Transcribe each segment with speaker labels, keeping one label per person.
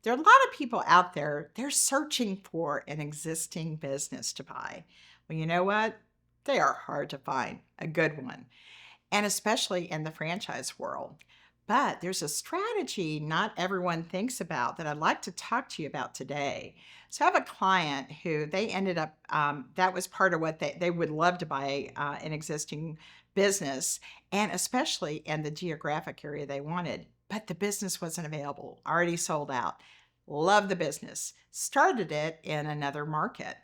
Speaker 1: There are a lot of people out there, they're searching for an existing business to buy. Well, you know what? They are hard to find a good one, and especially in the franchise world. But there's a strategy not everyone thinks about that I'd like to talk to you about today. So I have a client who they ended up, that was part of what they would love to buy an existing business, and especially in the geographic area they wanted. But the business wasn't available, already sold out. Love the business, started it in another market.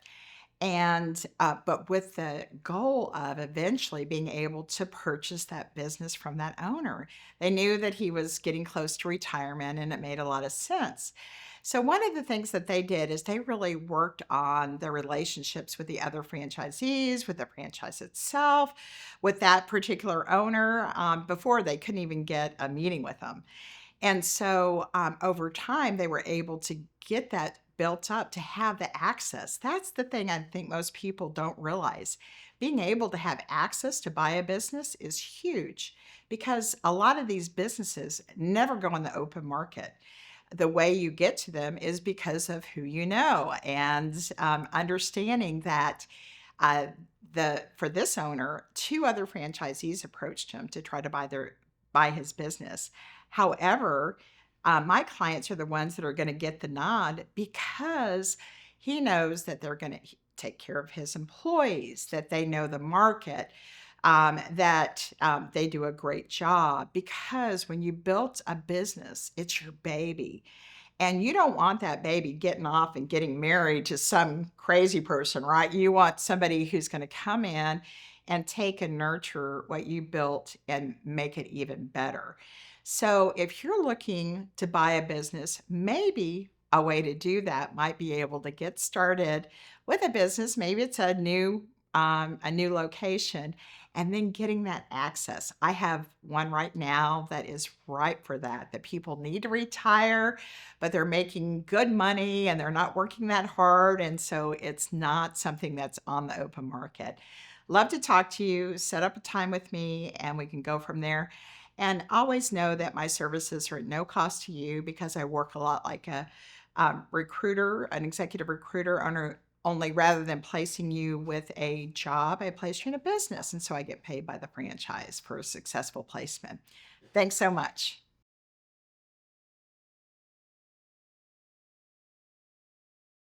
Speaker 1: And, but with the goal of eventually being able to purchase that business from that owner. They knew that he was getting close to retirement and it made a lot of sense. So, one of the things that they did is they really worked on the relationships with the other franchisees, with the franchise itself, with that particular owner. Before they couldn't even get a meeting with them. And so, over time, they were able to get that built up to have the access. That's the thing I think most people don't realize. Being able to have access to buy a business is huge because a lot of these businesses never go on the open market. The way you get to them is because of who you know, and understanding that uh, the for this owner, two other franchisees approached him to try to buy his business. However, my clients are the ones that are going to get the nod because he knows that they're going to take care of his employees, that they know the market, that they do a great job. Because when you built a business, it's your baby. And you don't want that baby getting off and getting married to some crazy person, right? You want somebody who's going to come in and take and nurture what you built and make it even better. So, if you're looking to buy a business, maybe a way to do that might be able to get started with a business. Maybe it's a new location, and then getting that access. I have one right now that is ripe for that. That people need to retire, but they're making good money and they're not working that hard, and so it's not something that's on the open market. Love to talk to you. Set up a time with me, and we can go from there. And always know that my services are at no cost to you because I work a lot like a recruiter, an executive recruiter, only rather than placing you with a job, I place you in a business. And so I get paid by the franchise for a successful placement. Thanks so much.